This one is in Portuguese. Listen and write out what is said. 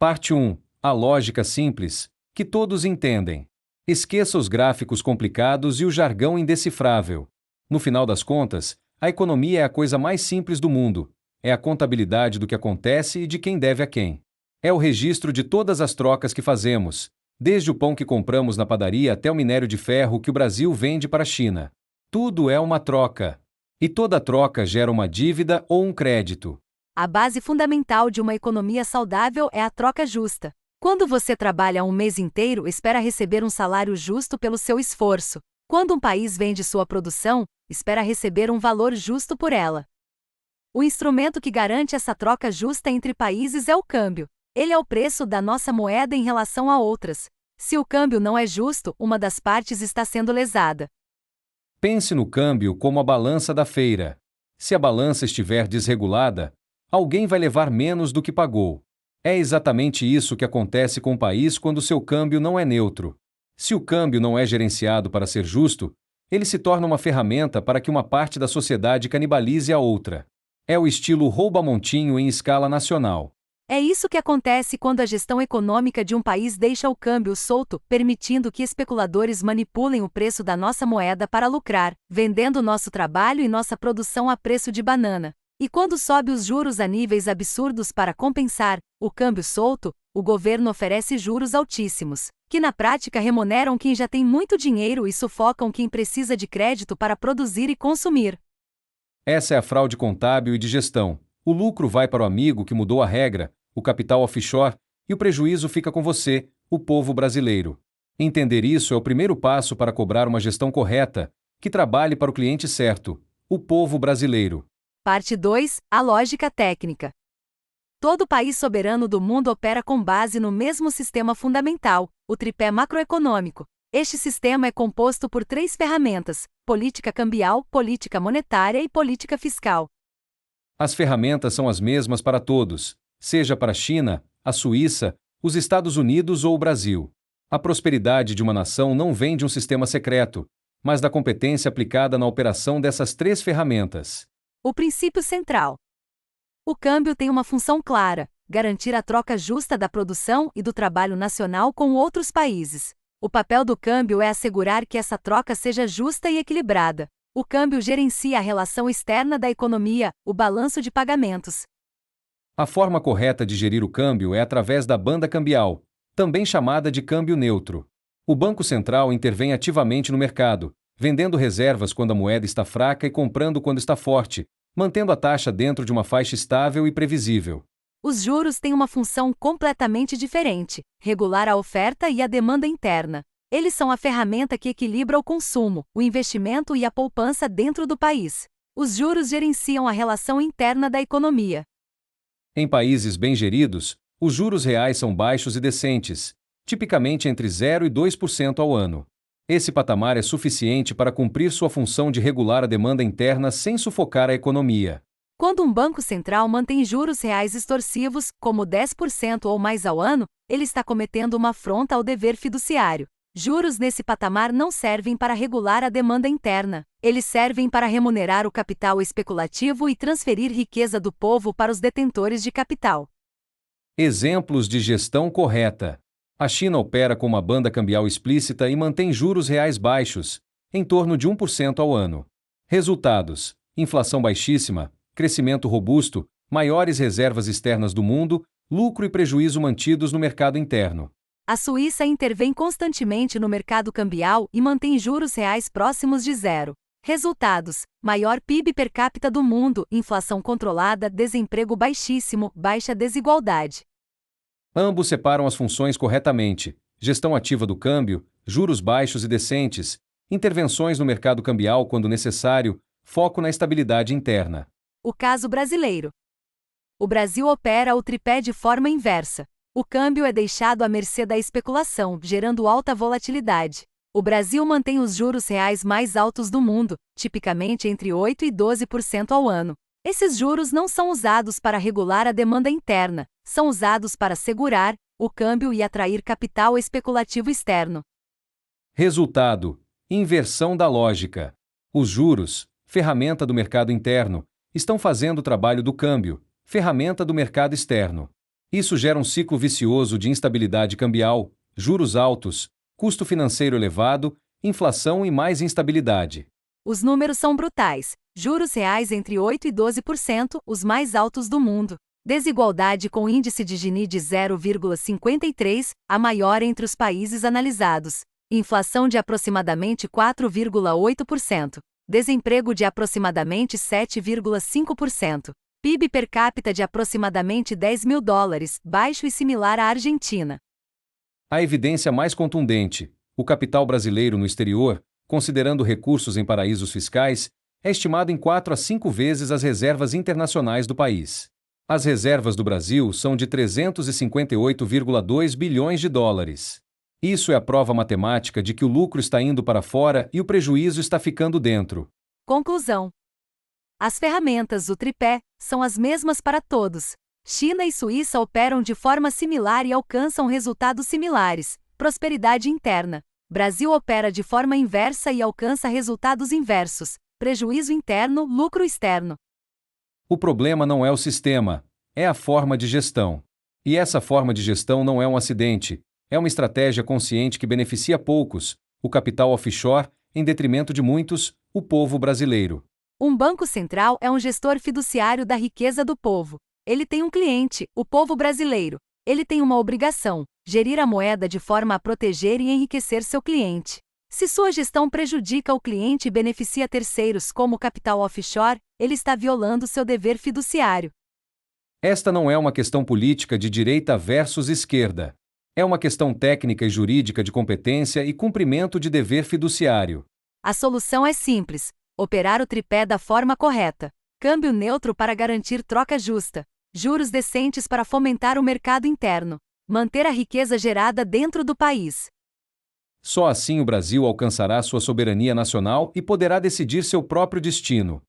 Parte 1. A lógica simples, que todos entendem. Esqueça os gráficos complicados e o jargão indecifrável. No final das contas, a economia é a coisa mais simples do mundo. É a contabilidade do que acontece e de quem deve a quem. É o registro de todas as trocas que fazemos, desde o pão que compramos na padaria até o minério de ferro que o Brasil vende para a China. Tudo é uma troca. E toda troca gera uma dívida ou um crédito. A base fundamental de uma economia saudável é a troca justa. Quando você trabalha um mês inteiro, espera receber um salário justo pelo seu esforço. Quando um país vende sua produção, espera receber um valor justo por ela. O instrumento que garante essa troca justa entre países é o câmbio. Ele é o preço da nossa moeda em relação a outras. Se o câmbio não é justo, uma das partes está sendo lesada. Pense no câmbio como a balança da feira. Se a balança estiver desregulada, alguém vai levar menos do que pagou. É exatamente isso que acontece com o país quando seu câmbio não é neutro. Se o câmbio não é gerenciado para ser justo, ele se torna uma ferramenta para que uma parte da sociedade canibalize a outra. É o estilo rouba-montinho em escala nacional. É isso que acontece quando a gestão econômica de um país deixa o câmbio solto, permitindo que especuladores manipulem o preço da nossa moeda para lucrar, vendendo nosso trabalho e nossa produção a preço de banana. E quando sobe os juros a níveis absurdos para compensar o câmbio solto, o governo oferece juros altíssimos, que na prática remuneram quem já tem muito dinheiro e sufocam quem precisa de crédito para produzir e consumir. Essa é a fraude contábil e de gestão. O lucro vai para o amigo que mudou a regra, o capital offshore, e o prejuízo fica com você, o povo brasileiro. Entender isso é o primeiro passo para cobrar uma gestão correta, que trabalhe para o cliente certo, o povo brasileiro. Parte 2. A lógica técnica. Todo país soberano do mundo opera com base no mesmo sistema fundamental, o tripé macroeconômico. Este sistema é composto por 3 ferramentas: política cambial, política monetária e política fiscal. As ferramentas são as mesmas para todos, seja para a China, a Suíça, os Estados Unidos ou o Brasil. A prosperidade de uma nação não vem de um sistema secreto, mas da competência aplicada na operação dessas 3 ferramentas. O princípio central. O câmbio tem uma função clara: garantir a troca justa da produção e do trabalho nacional com outros países. O papel do câmbio é assegurar que essa troca seja justa e equilibrada. O câmbio gerencia a relação externa da economia, o balanço de pagamentos. A forma correta de gerir o câmbio é através da banda cambial, também chamada de câmbio neutro. O Banco Central intervém ativamente no mercado, vendendo reservas quando a moeda está fraca e comprando quando está forte, mantendo a taxa dentro de uma faixa estável e previsível. Os juros têm uma função completamente diferente: regular a oferta e a demanda interna. Eles são a ferramenta que equilibra o consumo, o investimento e a poupança dentro do país. Os juros gerenciam a relação interna da economia. Em países bem geridos, os juros reais são baixos e decentes, tipicamente entre 0 e 2% ao ano. Esse patamar é suficiente para cumprir sua função de regular a demanda interna sem sufocar a economia. Quando um banco central mantém juros reais extorsivos, como 10% ou mais ao ano, ele está cometendo uma afronta ao dever fiduciário. Juros nesse patamar não servem para regular a demanda interna. Eles servem para remunerar o capital especulativo e transferir riqueza do povo para os detentores de capital. Exemplos de gestão correta. A China opera com uma banda cambial explícita e mantém juros reais baixos, em torno de 1% ao ano. Resultados: inflação baixíssima, crescimento robusto, maiores reservas externas do mundo, lucro e prejuízo mantidos no mercado interno. A Suíça intervém constantemente no mercado cambial e mantém juros reais próximos de zero. Resultados: maior PIB per capita do mundo, inflação controlada, desemprego baixíssimo, baixa desigualdade. Ambos separam as funções corretamente: gestão ativa do câmbio, juros baixos e decentes, intervenções no mercado cambial quando necessário, foco na estabilidade interna. O caso brasileiro. O Brasil opera o tripé de forma inversa. O câmbio é deixado à mercê da especulação, gerando alta volatilidade. O Brasil mantém os juros reais mais altos do mundo, tipicamente entre 8% e 12% ao ano. Esses juros não são usados para regular a demanda interna, são usados para segurar o câmbio e atrair capital especulativo externo. Resultado: inversão da lógica. Os juros, ferramenta do mercado interno, estão fazendo o trabalho do câmbio, ferramenta do mercado externo. Isso gera um ciclo vicioso de instabilidade cambial, juros altos, custo financeiro elevado, inflação e mais instabilidade. Os números são brutais. Juros reais entre 8% e 12%, os mais altos do mundo. Desigualdade com índice de Gini de 0,53, a maior entre os países analisados. Inflação de aproximadamente 4,8%. Desemprego de aproximadamente 7,5%. PIB per capita de aproximadamente $10.000, baixo e similar à Argentina. A evidência mais contundente: o capital brasileiro no exterior, considerando recursos em paraísos fiscais, é estimado em 4 a 5 vezes as reservas internacionais do país. As reservas do Brasil são de 358,2 bilhões de dólares. Isso é a prova matemática de que o lucro está indo para fora e o prejuízo está ficando dentro. Conclusão. As ferramentas do tripé são as mesmas para todos. China e Suíça operam de forma similar e alcançam resultados similares. Prosperidade interna. Brasil opera de forma inversa e alcança resultados inversos. Prejuízo interno, lucro externo. O problema não é o sistema, é a forma de gestão. E essa forma de gestão não é um acidente, é uma estratégia consciente que beneficia poucos, o capital offshore, em detrimento de muitos, o povo brasileiro. Um banco central é um gestor fiduciário da riqueza do povo. Ele tem um cliente, o povo brasileiro. Ele tem uma obrigação: gerir a moeda de forma a proteger e enriquecer seu cliente. Se sua gestão prejudica o cliente e beneficia terceiros como o capital offshore, ele está violando seu dever fiduciário. Esta não é uma questão política de direita versus esquerda. É uma questão técnica e jurídica de competência e cumprimento de dever fiduciário. A solução é simples: operar o tripé da forma correta. Câmbio neutro para garantir troca justa. Juros decentes para fomentar o mercado interno. Manter a riqueza gerada dentro do país. Só assim o Brasil alcançará sua soberania nacional e poderá decidir seu próprio destino.